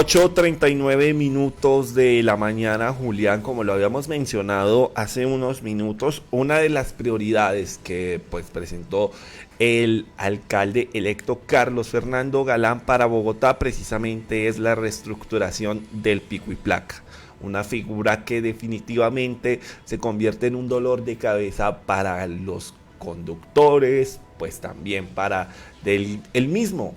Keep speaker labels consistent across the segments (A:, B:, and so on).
A: 8:39 de la mañana, Julián, como lo habíamos mencionado hace unos minutos, una de las prioridades que pues presentó el alcalde electo Carlos Fernando Galán para Bogotá precisamente es la reestructuración del pico y placa. Una figura que definitivamente se convierte en un dolor de cabeza para los conductores, pues también para el mismo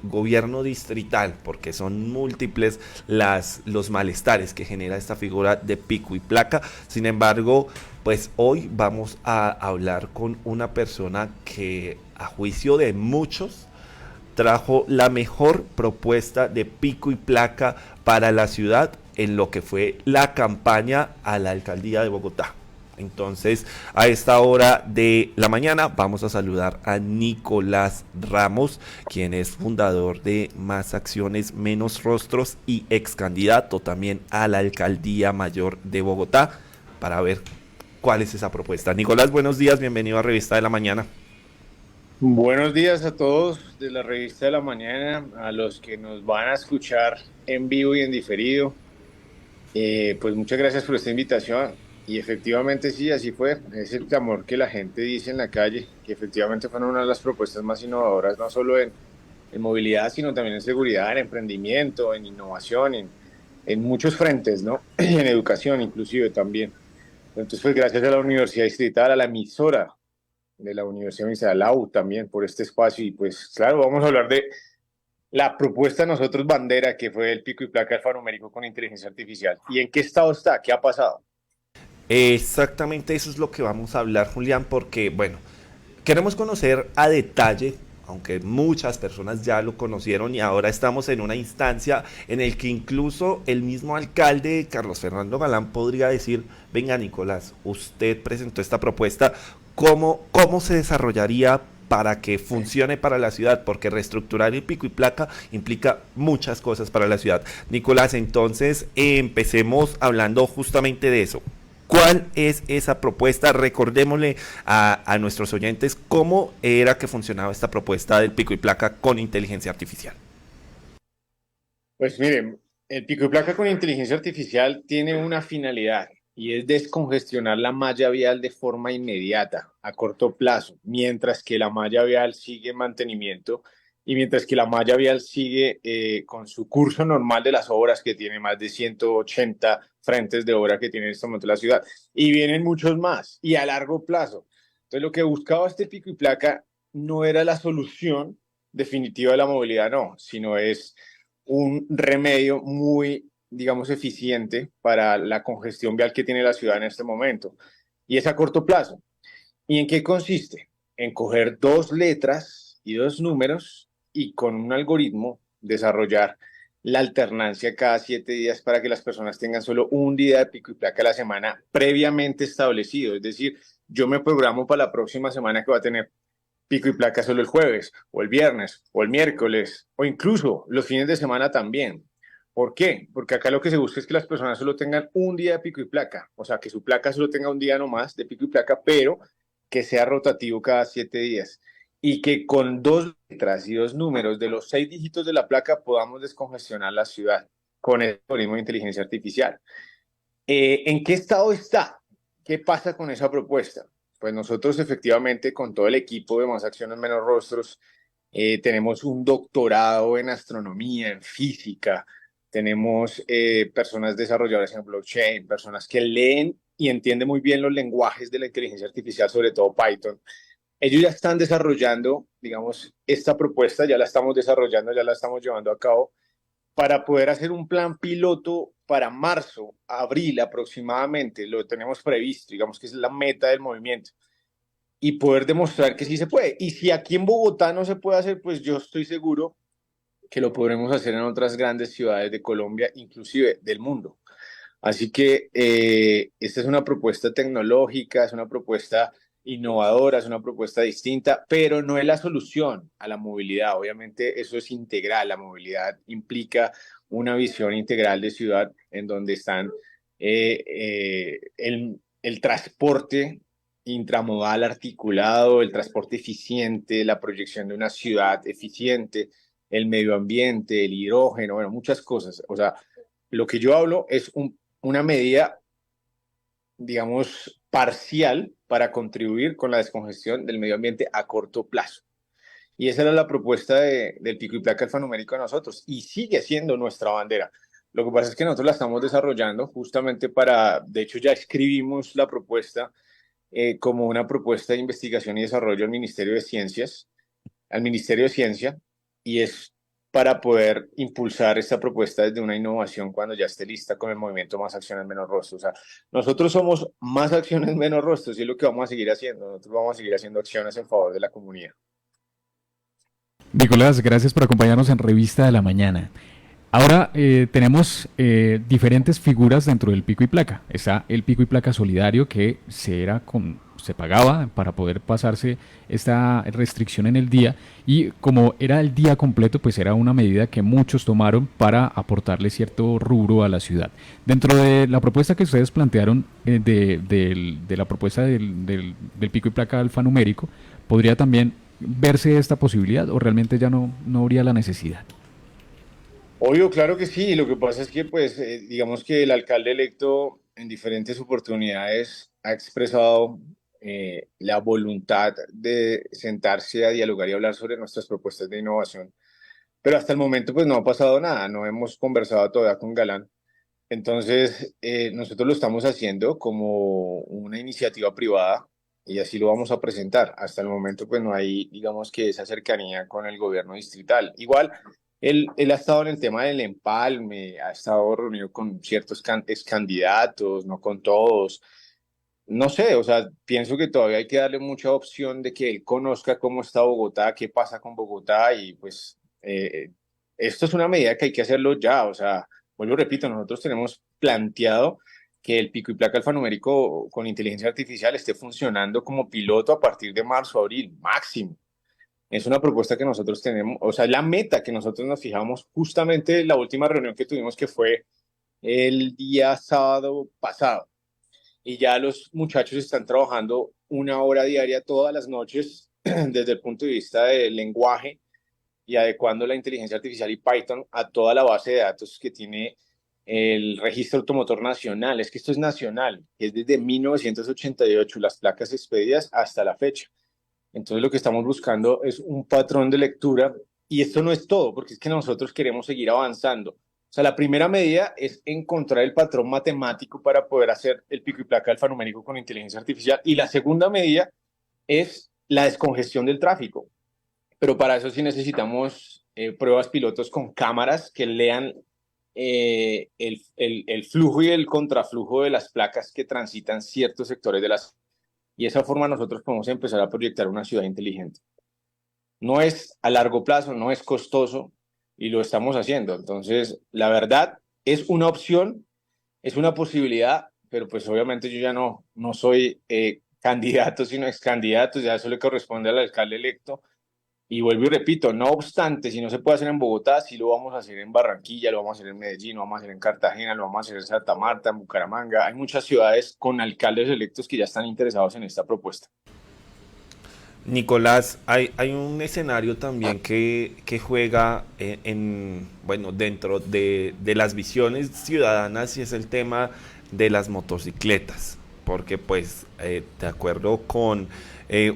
A: gobierno distrital, porque son múltiples los malestares que genera esta figura de pico y placa. Sin embargo, pues hoy vamos a hablar con una persona que a juicio de muchos trajo la mejor propuesta de pico y placa para la ciudad en lo que fue la campaña a la alcaldía de Bogotá. Entonces, a esta hora de la mañana vamos a saludar a Nicolás Ramos, quien es fundador de Más Acciones, Menos Rostros y ex candidato también a la alcaldía mayor de Bogotá, para ver cuál es esa propuesta. Nicolás, buenos días, bienvenido a Revista de la Mañana.
B: Buenos días a todos de la revista de la mañana, a los que nos van a escuchar en vivo y en diferido. Pues muchas gracias por esta invitación. Y efectivamente sí, así fue. Es el clamor que la gente dice en la calle, que efectivamente fueron una de las propuestas más innovadoras, no solo en movilidad, sino también en seguridad, en emprendimiento, en innovación, en muchos frentes, ¿no? Y en educación inclusive también. Entonces, pues gracias a la Universidad Distrital, a la emisora de la Universidad Ministerial, la U también, por este espacio. Y pues claro, vamos a hablar de la propuesta de nosotros bandera, que fue el pico y placa alfanumérico con inteligencia artificial. ¿Y en qué estado está? ¿Qué ha pasado?
A: Exactamente eso es lo que vamos a hablar, Julián, porque, bueno, queremos conocer a detalle, aunque muchas personas ya lo conocieron y ahora estamos en una instancia en el que incluso el mismo alcalde Carlos Fernando Galán podría decir, venga Nicolás, usted presentó esta propuesta, ¿cómo se desarrollaría para que funcione para la ciudad? Porque reestructurar el pico y placa implica muchas cosas para la ciudad. Nicolás, entonces empecemos hablando justamente de eso. ¿Cuál es esa propuesta? Recordémosle a nuestros oyentes cómo era que funcionaba esta propuesta del pico y placa con inteligencia artificial.
B: Pues miren, el pico y placa con inteligencia artificial tiene una finalidad y es descongestionar la malla vial de forma inmediata, a corto plazo, mientras que la malla vial sigue en mantenimiento y mientras que la malla vial sigue con su curso normal de las obras, que tiene más de 180 frentes de obra que tiene en este momento la ciudad. Y vienen muchos más y a largo plazo. Entonces, lo que buscaba este pico y placa no era la solución definitiva de la movilidad, no, sino es un remedio muy, digamos, eficiente para la congestión vial que tiene la ciudad en este momento. Y es a corto plazo. ¿Y en qué consiste? En coger dos letras y dos números y con un algoritmo desarrollar la alternancia cada 7 días para que las personas tengan solo un día de pico y placa a la semana previamente establecido. Es decir, yo me programo para la próxima semana que va a tener pico y placa solo el jueves, o el viernes, o el miércoles, o incluso los fines de semana también. ¿Por qué? Porque acá lo que se busca es que las personas solo tengan un día de pico y placa, o sea, que su placa solo tenga un día nomás de pico y placa, pero que sea rotativo cada 7 días. Y que con dos letras y dos números de los 6 dígitos de la placa podamos descongestionar la ciudad con el algoritmo de inteligencia artificial. ¿En qué estado está? ¿Qué pasa con esa propuesta? Pues nosotros efectivamente con todo el equipo de Más Acciones Menos Rostros tenemos un doctorado en astronomía, en física, tenemos personas desarrolladoras en blockchain, personas que leen y entienden muy bien los lenguajes de la inteligencia artificial, sobre todo Python. Ellos ya están desarrollando, digamos, esta propuesta, ya la estamos desarrollando, ya la estamos llevando a cabo para poder hacer un plan piloto para marzo, abril aproximadamente, lo tenemos previsto, digamos que es la meta del movimiento, y poder demostrar que sí se puede. Y si aquí en Bogotá no se puede hacer, pues yo estoy seguro que lo podremos hacer en otras grandes ciudades de Colombia, inclusive del mundo. Así que esta es una propuesta tecnológica, es una propuesta innovadora, es una propuesta distinta, pero no es la solución a la movilidad. Obviamente eso es integral. La movilidad implica una visión integral de ciudad en donde están el transporte intramodal articulado, el transporte eficiente, la proyección de una ciudad eficiente, el medio ambiente, el hidrógeno, bueno, muchas cosas. O sea, lo que yo hablo es una medida, digamos, parcial para contribuir con la descongestión del medio ambiente a corto plazo. Y esa era la propuesta del pico y placa alfanumérico de nosotros y sigue siendo nuestra bandera. Lo que pasa es que nosotros la estamos desarrollando justamente de hecho ya escribimos la propuesta como una propuesta de investigación y desarrollo al Ministerio de Ciencia, y es para poder impulsar esta propuesta desde una innovación cuando ya esté lista con el movimiento Más Acciones Menos Rostros. O sea, nosotros somos Más Acciones Menos Rostros y es lo que vamos a seguir haciendo. Nosotros vamos a seguir haciendo acciones en favor de la comunidad.
C: Nicolás, gracias por acompañarnos en Revista de la Mañana. Ahora tenemos diferentes figuras dentro del pico y placa. Está el pico y placa solidario que se pagaba para poder pasarse esta restricción en el día y como era el día completo, pues era una medida que muchos tomaron para aportarle cierto rubro a la ciudad. Dentro de la propuesta que ustedes plantearon de la propuesta del pico y placa alfanumérico, ¿podría también verse esta posibilidad o realmente ya no habría la necesidad?
B: Obvio, claro que sí. Lo que pasa es que, pues, digamos que el alcalde electo en diferentes oportunidades ha expresado la voluntad de sentarse a dialogar y hablar sobre nuestras propuestas de innovación. Pero hasta el momento, pues, no ha pasado nada. No hemos conversado todavía con Galán. Entonces, nosotros lo estamos haciendo como una iniciativa privada y así lo vamos a presentar. Hasta el momento, pues no hay, digamos que esa cercanía con el gobierno distrital. Igual, él ha estado en el tema del empalme, ha estado reunido con ciertos ex candidatos, no con todos. No sé, o sea, pienso que todavía hay que darle mucha opción de que él conozca cómo está Bogotá, qué pasa con Bogotá y pues esto es una medida que hay que hacerlo ya, o sea, vuelvo, repito, nosotros tenemos planteado que el pico y placa alfanumérico con inteligencia artificial esté funcionando como piloto a partir de marzo, abril, máximo. Es una propuesta que nosotros tenemos, o sea, es la meta que nosotros nos fijamos justamente en la última reunión que tuvimos que fue el día sábado pasado y ya los muchachos están trabajando una hora diaria todas las noches desde el punto de vista del lenguaje y adecuando la inteligencia artificial y Python a toda la base de datos que tiene el registro automotor nacional. Es que esto es nacional, es desde 1988 las placas expedidas hasta la fecha. Entonces lo que estamos buscando es un patrón de lectura y esto no es todo, porque es que nosotros queremos seguir avanzando. O sea, la primera medida es encontrar el patrón matemático para poder hacer el pico y placa alfanumérico con inteligencia artificial y la segunda medida es la descongestión del tráfico. Pero para eso sí necesitamos pruebas pilotos con cámaras que lean el flujo y el contraflujo de las placas que transitan ciertos sectores de las. Y de esa forma nosotros podemos empezar a proyectar una ciudad inteligente. No es a largo plazo, no es costoso y lo estamos haciendo. Entonces, la verdad es una opción, es una posibilidad, pero pues obviamente yo ya no soy candidato, sino ex candidato, ya eso le corresponde al alcalde electo. Y vuelvo y repito, no obstante, si no se puede hacer en Bogotá, sí lo vamos a hacer en Barranquilla, lo vamos a hacer en Medellín, lo vamos a hacer en Cartagena, lo vamos a hacer en Santa Marta, en Bucaramanga. Hay muchas ciudades con alcaldes electos que ya están interesados en esta propuesta.
A: Nicolás, hay un escenario también que juega bueno, dentro de las visiones ciudadanas y es el tema de las motocicletas. Porque pues, de acuerdo con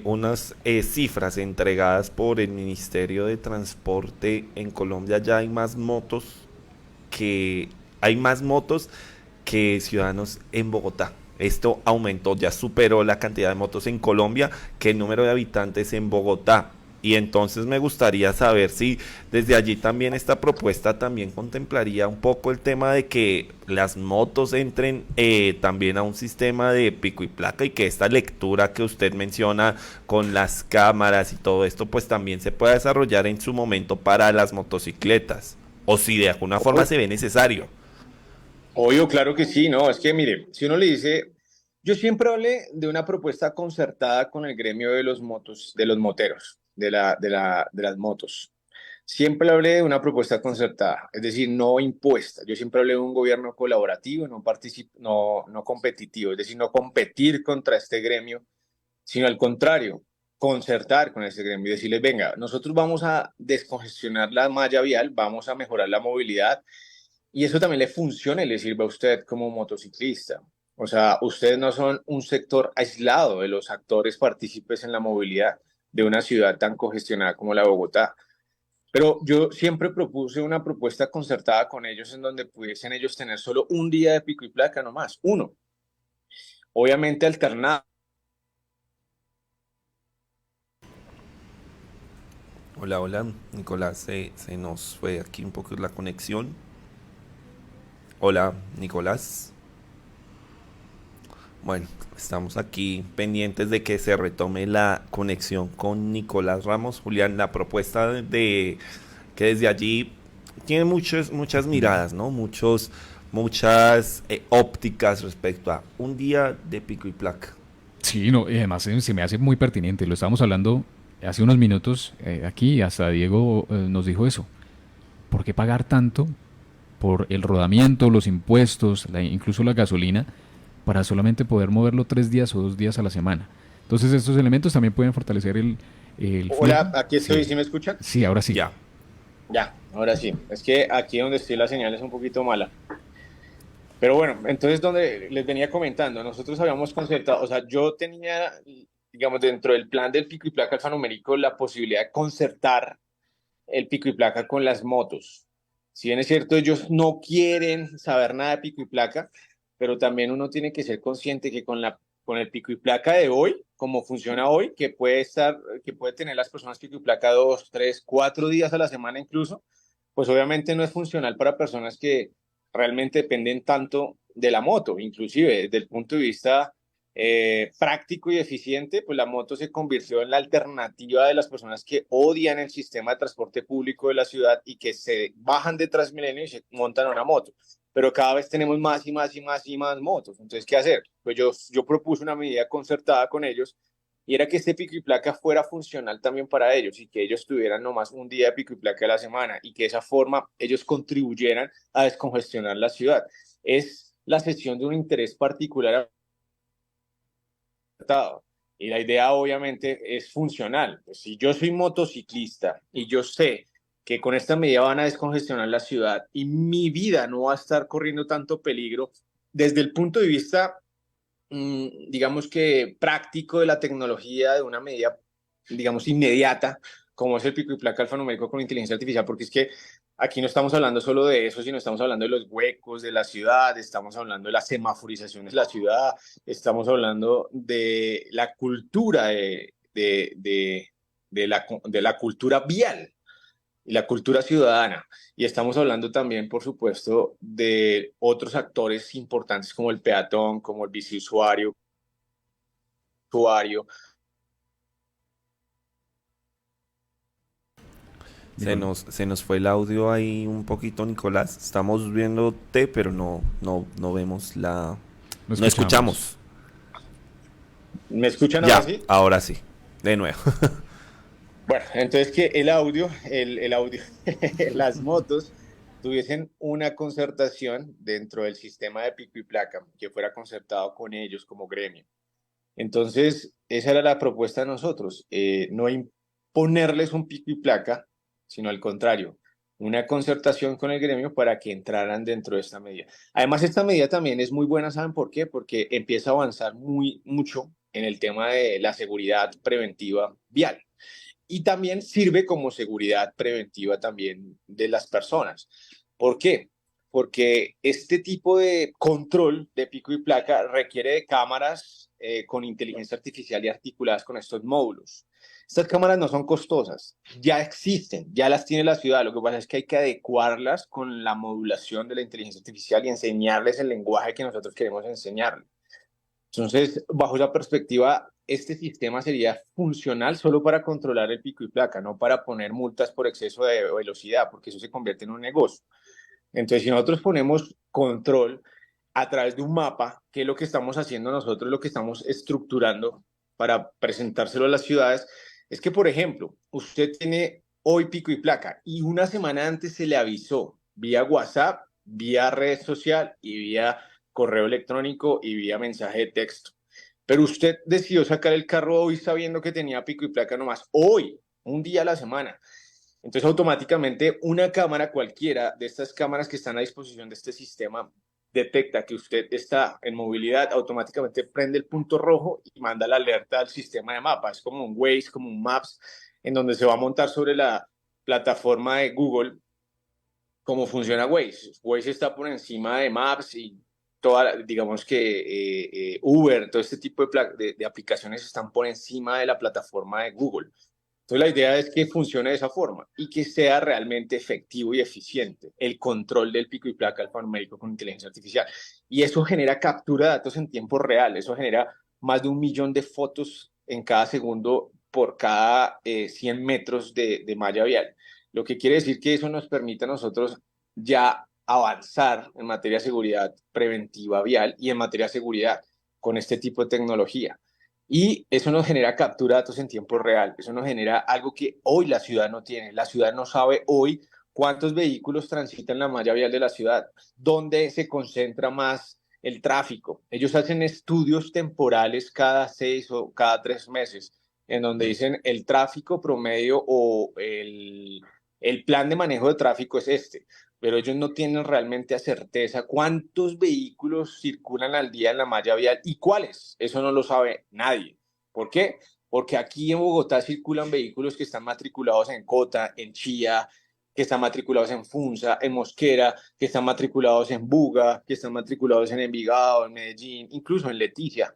A: unas cifras entregadas por el Ministerio de Transporte, en Colombia ya que hay más motos que ciudadanos en Bogotá. Esto aumentó, ya superó la cantidad de motos en Colombia que el número de habitantes en Bogotá. Y entonces me gustaría saber si desde allí también esta propuesta también contemplaría un poco el tema de que las motos entren también a un sistema de pico y placa y que esta lectura que usted menciona con las cámaras y todo esto pues también se pueda desarrollar en su momento para las motocicletas. O si de alguna forma se ve necesario.
B: Obvio, claro que sí, no, es que mire, si uno le dice, yo siempre hablé de una propuesta concertada con el gremio de los motos, de los moteros, de las motos. Siempre hablé de una propuesta concertada, es decir, no impuesta. Yo siempre hablé de un gobierno colaborativo, no competitivo, es decir, no competir contra este gremio, sino al contrario, concertar con ese gremio y decirles, venga, nosotros vamos a descongestionar la malla vial, vamos a mejorar la movilidad y eso también le funciona y le sirve a usted como motociclista. O sea, ustedes no son un sector aislado de los actores partícipes en la movilidad de una ciudad tan congestionada como la de Bogotá. Pero yo siempre propuse una propuesta concertada con ellos en donde pudiesen ellos tener solo un día de pico y placa nomás, uno. Obviamente alternado.
A: Hola, hola, Nicolás, se nos fue aquí un poco la conexión. Hola, Nicolás. Bueno, estamos aquí pendientes de que se retome la conexión con Nicolás Ramos. Julián, la propuesta de que desde allí tiene muchas miradas, ¿no? Muchas ópticas respecto a un día de pico y placa.
C: Sí, no, y además se me hace muy pertinente. Lo estábamos hablando hace unos minutos aquí, hasta Diego nos dijo eso. ¿Por qué pagar tanto por el rodamiento, los impuestos, incluso la gasolina, para solamente poder moverlo 3 días o 2 días a la semana? Entonces estos elementos también pueden fortalecer el flujo.
B: Hola, aquí estoy,
C: Sí,
B: ¿sí me escuchan?
C: sí, ahora sí.
A: Ya.
B: Ya, ahora sí. Es que aquí donde estoy la señal es un poquito mala. Pero bueno, entonces donde les venía comentando, nosotros habíamos concertado, o sea, yo tenía, digamos, dentro del plan del pico y placa alfanumérico la posibilidad de concertar el pico y placa con las motos. Si bien es cierto, ellos no quieren saber nada de pico y placa, pero también uno tiene que ser consciente que con el pico y placa de hoy, como funciona hoy, que puede tener las personas pico y placa 2, 3, 4 días a la semana incluso, pues obviamente no es funcional para personas que realmente dependen tanto de la moto, inclusive desde el punto de vista práctico y eficiente, pues la moto se convirtió en la alternativa de las personas que odian el sistema de transporte público de la ciudad y que se bajan de Transmilenio y se montan a una moto. Pero cada vez tenemos más y más y más y más motos. Entonces, ¿qué hacer? Pues yo propuse una medida concertada con ellos y era que este pico y placa fuera funcional también para ellos y que ellos tuvieran nomás un día de pico y placa a la semana y que de esa forma ellos contribuyeran a descongestionar la ciudad. Es la sesión de un interés particular y la idea obviamente es funcional. Pues si yo soy motociclista y yo sé que con esta medida van a descongestionar la ciudad y mi vida no va a estar corriendo tanto peligro desde el punto de vista, digamos que práctico de la tecnología, de una medida, digamos, inmediata, como es el pico y placa alfanumérico con inteligencia artificial, porque es que aquí no estamos hablando solo de eso, sino estamos hablando de los huecos de la ciudad, estamos hablando de la semaforización de la ciudad, estamos hablando de la cultura de la cultura vial y la cultura ciudadana. Y estamos hablando también, por supuesto, de otros actores importantes como el peatón, como el biciusuario, usuario.
C: Nicolás,
A: Se nos fue el audio ahí un poquito, Nicolás. Estamos viéndote, pero no vemos la...
C: no
A: No
C: escuchamos.
A: escuchamos.
B: ¿Me escuchan ahora
A: Ya,
B: sí?
A: ahora sí. De nuevo.
B: Bueno, entonces que el audio, las motos tuviesen una concertación dentro del sistema de pico y placa, que fuera concertado con ellos como gremio. Entonces, esa era la propuesta de nosotros, no imponerles un pico y placa, sino al contrario, una concertación con el gremio para que entraran dentro de esta medida. Además, esta medida también es muy buena, ¿saben por qué? Porque empieza a avanzar mucho en el tema de la seguridad preventiva vial y también sirve como seguridad preventiva también de las personas. ¿Por qué? Porque este tipo de control de pico y placa requiere de cámaras con inteligencia artificial y articuladas con estos módulos. Estas cámaras no son costosas, ya existen, ya las tiene la ciudad. Lo que pasa es que hay que adecuarlas con la modulación de la inteligencia artificial y enseñarles el lenguaje que nosotros queremos enseñarles. Entonces, bajo esa perspectiva, este sistema sería funcional solo para controlar el pico y placa, no para poner multas por exceso de velocidad, porque eso se convierte en un negocio. Entonces, si nosotros ponemos control a través de un mapa, que es lo que estamos haciendo nosotros, lo que estamos estructurando para presentárselo a las ciudades, es que, por ejemplo, usted tiene hoy pico y placa y una semana antes se le avisó vía WhatsApp, vía red social y vía correo electrónico y vía mensaje de texto. pero usted decidió sacar el carro hoy sabiendo que tenía pico y placa nomás, hoy, un día a la semana. Entonces automáticamente una cámara cualquiera de estas cámaras que están a disposición de este sistema detecta que usted está en movilidad, automáticamente prende el punto rojo y manda la alerta al sistema de mapas. Es como un Waze, como un Maps, en donde se va a montar sobre la plataforma de Google. ¿Cómo funciona Waze? Waze está por encima de Maps y digamos que Uber, todo este tipo de aplicaciones están por encima de la plataforma de Google. Entonces la idea es que funcione de esa forma y que sea realmente efectivo y eficiente el control del pico y placa alfanumérico con inteligencia artificial. Y eso genera captura de datos en tiempo real, eso genera más de 1 millón de fotos en cada segundo por cada 100 metros de malla vial. Lo que quiere decir que eso nos permite a nosotros ya avanzar en materia de seguridad preventiva vial y en materia de seguridad con este tipo de tecnología. Y eso nos genera captura de datos en tiempo real. Eso nos genera algo que hoy la ciudad no tiene. La ciudad no sabe hoy cuántos vehículos transitan la malla vial de la ciudad, dónde se concentra más el tráfico. Ellos hacen estudios temporales cada 6 o cada 3 meses, en donde dicen el tráfico promedio o el plan de manejo de tráfico es este, pero ellos no tienen realmente a certeza cuántos vehículos circulan al día en la malla vial y cuáles. Eso no lo sabe nadie. ¿Por qué? Porque aquí en Bogotá circulan vehículos que están matriculados en Cota, en Chía, que están matriculados en Funza, en Mosquera, que están matriculados en Buga, que están matriculados en Envigado, en Medellín, incluso en Leticia.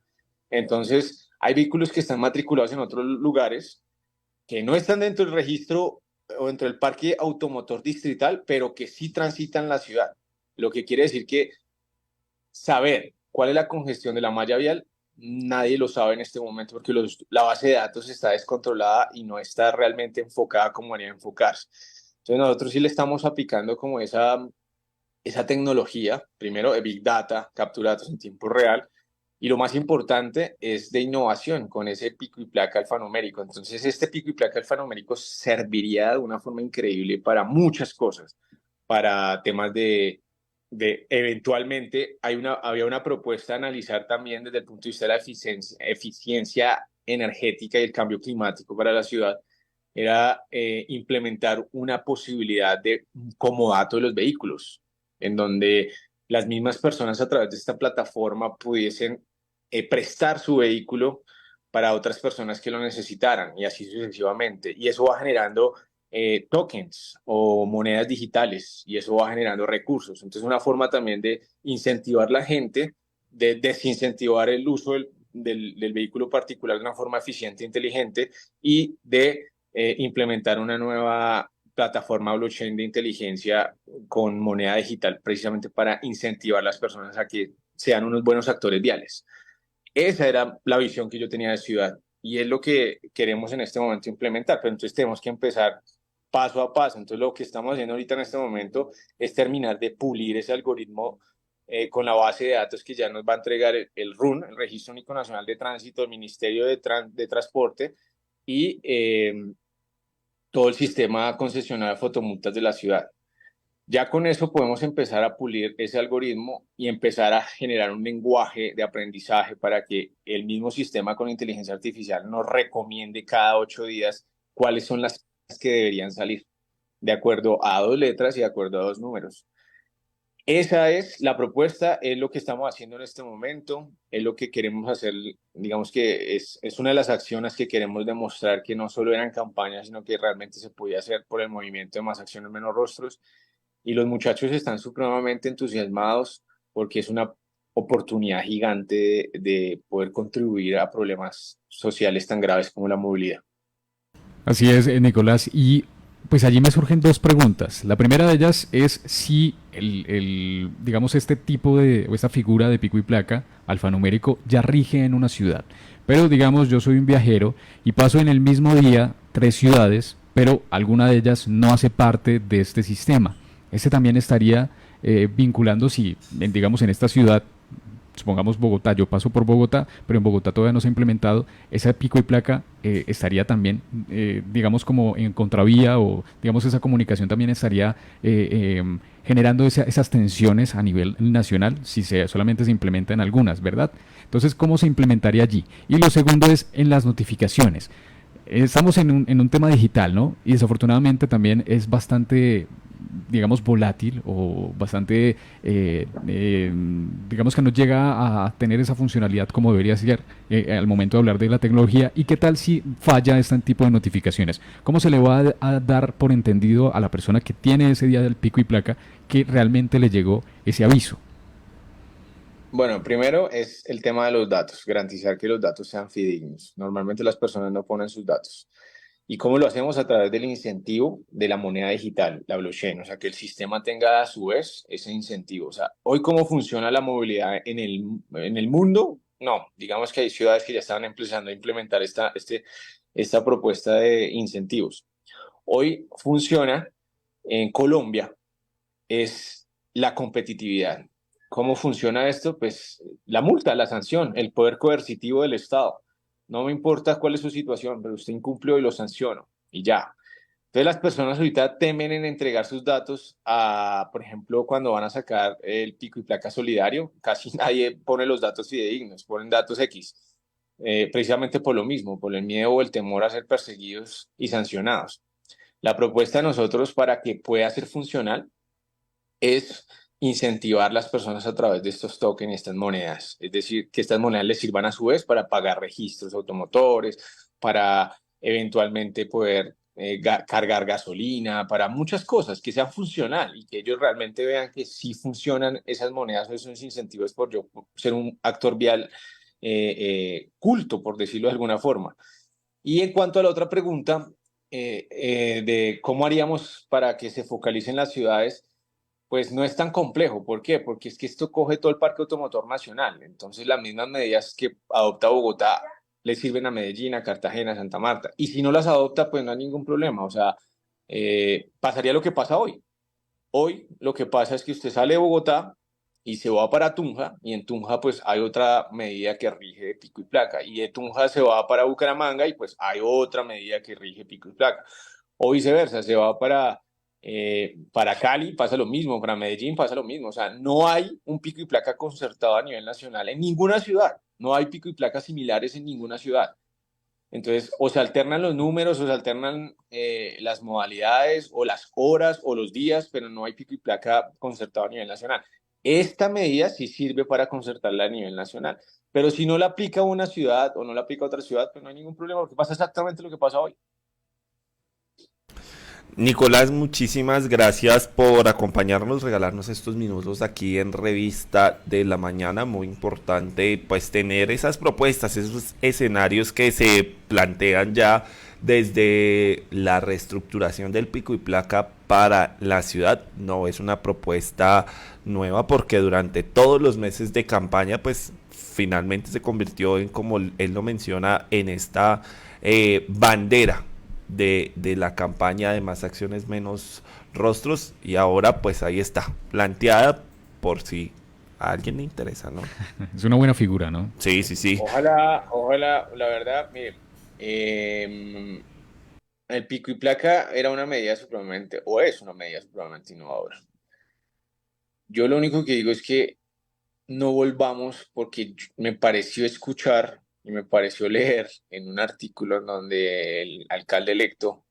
B: Entonces, hay vehículos que están matriculados en otros lugares que no están dentro del registro o dentro del parque automotor distrital, pero que sí transitan la ciudad. Lo que quiere decir que saber cuál es la congestión de la malla vial, nadie lo sabe en este momento porque la base de datos está descontrolada y no está realmente enfocada como debería enfocarse. Entonces nosotros sí le estamos aplicando como esa tecnología, primero de Big Data, captura de datos en tiempo real, y lo más importante es de innovación con ese pico y placa alfanumérico. Entonces, este pico y placa alfanumérico serviría de una forma increíble para muchas cosas, para temas de eventualmente había una propuesta de analizar también desde el punto de vista de la eficiencia energética y el cambio climático para la ciudad, era implementar una posibilidad de comodato de los vehículos, en donde las mismas personas a través de esta plataforma pudiesen prestar su vehículo para otras personas que lo necesitaran y así sucesivamente. Y eso va generando tokens o monedas digitales y eso va generando recursos. Entonces, una forma también de incentivar a la gente, de desincentivar el uso del vehículo particular de una forma eficiente e inteligente y de implementar una nueva plataforma blockchain de inteligencia con moneda digital precisamente para incentivar a las personas a que sean unos buenos actores viales. Esa era la visión que yo tenía de ciudad y es lo que queremos en este momento implementar, pero entonces tenemos que empezar paso a paso. Entonces lo que estamos haciendo ahorita en este momento es terminar de pulir ese algoritmo con la base de datos que ya nos va a entregar el RUN, el Registro Único Nacional de Tránsito, el Ministerio de Transporte y todo el sistema concesionario de fotomultas de la ciudad. Ya con eso podemos empezar a pulir ese algoritmo y empezar a generar un lenguaje de aprendizaje para que el mismo sistema con inteligencia artificial nos recomiende cada 8 días cuáles son las que deberían salir, de acuerdo a 2 letras y de acuerdo a 2 números. Esa es la propuesta, es lo que estamos haciendo en este momento, es lo que queremos hacer, digamos que es una de las acciones que queremos demostrar que no solo eran campañas, sino que realmente se podía hacer por el movimiento de Más Acciones Menos Rostros. Y los muchachos están supremamente entusiasmados porque es una oportunidad gigante de poder contribuir a problemas sociales tan graves como la movilidad.
C: Así es, Nicolás. Y pues allí me surgen dos preguntas. La primera de ellas es si digamos, este tipo o esta figura de pico y placa alfanumérico ya rige en una ciudad. Pero digamos, yo soy un viajero y paso en el mismo día 3 ciudades, pero alguna de ellas no hace parte de este sistema. Este también estaría vinculando si, digamos, en esta ciudad supongamos Bogotá, yo paso por Bogotá, pero en Bogotá todavía no se ha implementado, esa pico y placa estaría también, digamos, como en contravía o, digamos, esa comunicación también estaría generando esas tensiones a nivel nacional si solamente se implementa en algunas, ¿verdad? Entonces, ¿cómo se implementaría allí? Y lo segundo es en las notificaciones. Estamos en un tema digital, ¿no? Y desafortunadamente también es bastante, digamos, volátil o bastante, digamos que no llega a tener esa funcionalidad como debería ser al momento de hablar de la tecnología. ¿Y qué tal si falla este tipo de notificaciones? ¿Cómo se le va a dar por entendido a la persona que tiene ese día del pico y placa que realmente le llegó ese aviso?
B: Bueno, primero es el tema de los datos, garantizar que los datos sean fidedignos. Normalmente las personas no ponen sus datos. ¿Y cómo lo hacemos? A través del incentivo de la moneda digital, la blockchain, o sea, que el sistema tenga a su vez ese incentivo. O sea, hoy cómo funciona la movilidad en el mundo, no, digamos que hay ciudades que ya estaban empezando a implementar esta propuesta de incentivos. Hoy funciona en Colombia, es la competitividad. ¿Cómo funciona esto? Pues la multa, la sanción, el poder coercitivo del Estado. No me importa cuál es su situación, pero usted incumplió y lo sanciono y ya. Entonces las personas ahorita temen en entregar sus datos a, por ejemplo, cuando van a sacar el pico y placa solidario, casi nadie pone los datos fidedignos, ponen datos X, precisamente por lo mismo, por el miedo o el temor a ser perseguidos y sancionados. La propuesta de nosotros para que pueda ser funcional es incentivar a las personas a través de estos tokens y estas monedas. Es decir, que estas monedas les sirvan a su vez para pagar registros automotores, para eventualmente poder cargar gasolina, para muchas cosas, que sean funcional y que ellos realmente vean que sí funcionan esas monedas o esos incentivos por yo ser un actor vial culto, por decirlo de alguna forma. Y en cuanto a la otra pregunta de cómo haríamos para que se focalicen las ciudades, pues no es tan complejo. ¿Por qué? Porque es que esto coge todo el parque automotor nacional. Entonces, las mismas medidas que adopta Bogotá le sirven a Medellín, a Cartagena, a Santa Marta. Y si no las adopta, pues no hay ningún problema. O sea, pasaría lo que pasa hoy. Hoy lo que pasa es que usted sale de Bogotá y se va para Tunja, y en Tunja pues hay otra medida que rige de pico y placa, y de Tunja se va para Bucaramanga y pues hay otra medida que rige pico y placa. O viceversa, se va para Cali, pasa lo mismo, para Medellín pasa lo mismo. O sea, no hay un pico y placa concertado a nivel nacional en ninguna ciudad. No hay pico y placa similares en ninguna ciudad. Entonces, o se alternan los números, o se alternan las modalidades, o las horas, o los días, pero no hay pico y placa concertado a nivel nacional. Esta medida sí sirve para concertarla a nivel nacional, pero si no la aplica a una ciudad o no la aplica a otra ciudad, pues no hay ningún problema, porque pasa exactamente lo que pasa hoy.
A: Nicolás, muchísimas gracias por acompañarnos, regalarnos estos minutos aquí en Revista de la Mañana. Muy importante pues tener esas propuestas, esos escenarios que se plantean ya desde la reestructuración del pico y placa para la ciudad. No es una propuesta nueva porque durante todos los meses de campaña pues finalmente se convirtió en, como él lo menciona, en esta bandera de la campaña de más acciones, menos rostros, y ahora pues ahí está, planteada por si a alguien le interesa, ¿no?
C: Es una buena figura, ¿no?
A: Sí, sí, sí.
B: Ojalá, la verdad, mire, el pico y placa era una medida supremamente, o es una medida supremamente innovadora. Yo lo único que digo es que no volvamos, porque me pareció escuchar y me pareció leer en un artículo en donde el alcalde electo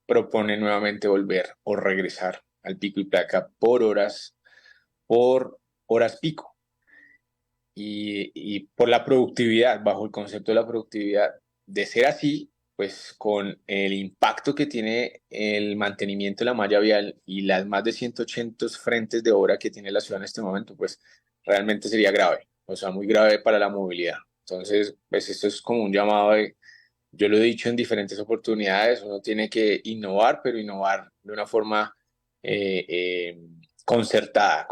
B: propone nuevamente volver o regresar al pico y placa por horas pico y por la productividad, bajo el concepto de la productividad. De ser así, pues con el impacto que tiene el mantenimiento de la malla vial y las más de 180 frentes de obra que tiene la ciudad en este momento, pues realmente sería grave, o sea, muy grave para la movilidad. Entonces, pues esto es como un llamado de, yo lo he dicho en diferentes oportunidades, uno tiene que innovar, pero innovar de una forma eh, eh, concertada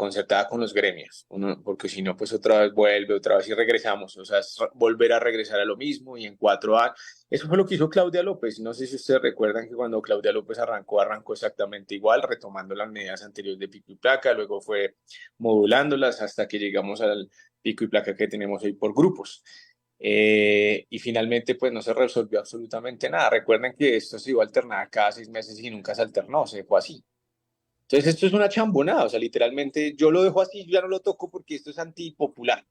B: con los gremios, porque si no, pues otra vez vuelve, otra vez y regresamos, o sea, es volver a regresar a lo mismo y en 4 años. Eso fue lo que hizo Claudia López. No sé si ustedes recuerdan que cuando Claudia López arrancó exactamente igual, retomando las medidas anteriores de pico y placa, luego fue modulándolas hasta que llegamos al pico y placa que tenemos hoy por grupos. Y finalmente, pues no se resolvió absolutamente nada. Recuerden que esto se iba a alternar cada 6 meses y nunca se alternó, se dejó así. Entonces esto es una chambonada, o sea, literalmente yo lo dejo así, yo ya no lo toco porque esto es antipopular,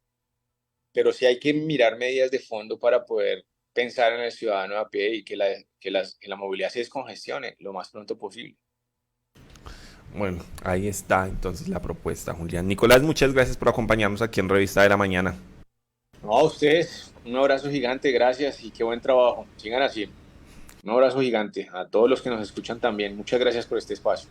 B: pero sí hay que mirar medidas de fondo para poder pensar en el ciudadano a pie y que la movilidad se descongestione lo más pronto posible.
A: Bueno, ahí está entonces la propuesta, Julián. Nicolás, muchas gracias por acompañarnos aquí en Revista de la Mañana.
B: No, a ustedes, un abrazo gigante, gracias y qué buen trabajo. Sigan así. Un abrazo gigante a todos los que nos escuchan también. Muchas gracias por este espacio.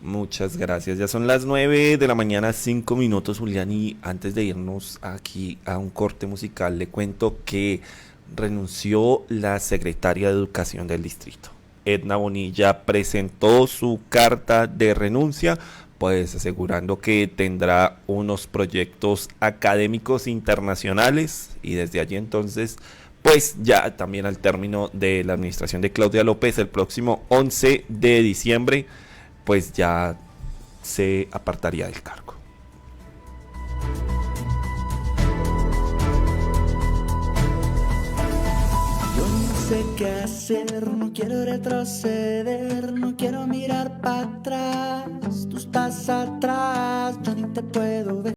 A: Muchas gracias. Ya son las 9 de la mañana, 5 minutos, Julián. Y antes de irnos aquí a un corte musical, le cuento que renunció la secretaria de Educación del distrito. Edna Bonilla presentó su carta de renuncia, pues asegurando que tendrá unos proyectos académicos internacionales y desde allí entonces, pues ya también al término de la administración de Claudia López el próximo 11 de diciembre, pues ya se apartaría del cargo.
D: Yo no sé qué hacer, no quiero retroceder, no quiero mirar para atrás. Tú estás atrás, yo ni te puedo ver.